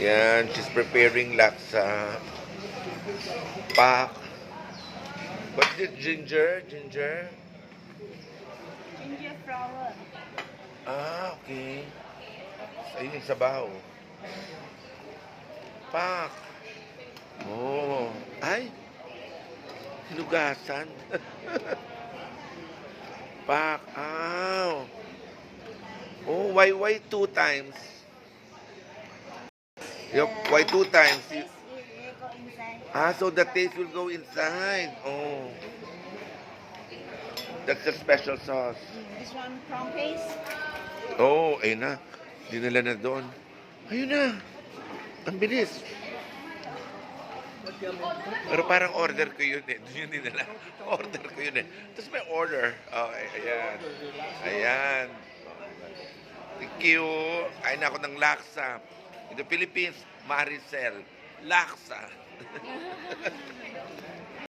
Yan, she's preparing laksa. Pak. What's this? Ginger? Ginger? Ginger flower. Ah, okay. Ayun yung sabaw. Pak. Oh. Ay. Hinugasan. Pak. Ow. Oh, why two times? Yup, why two times? This will go inside. Ah, so the taste will go inside. Oh. That's the special sauce. This one prawn paste. Oh, ayun na. Dinala na doon. Ayun na. Ang bilis. Pero parang order ko yun eh. Doon yun dinala. Order ko yun eh. Tapos may order. Okay, ayan. Ayan. Thank you. Kain na ako ng laksa. In the Philippines, Maricel. Laksa.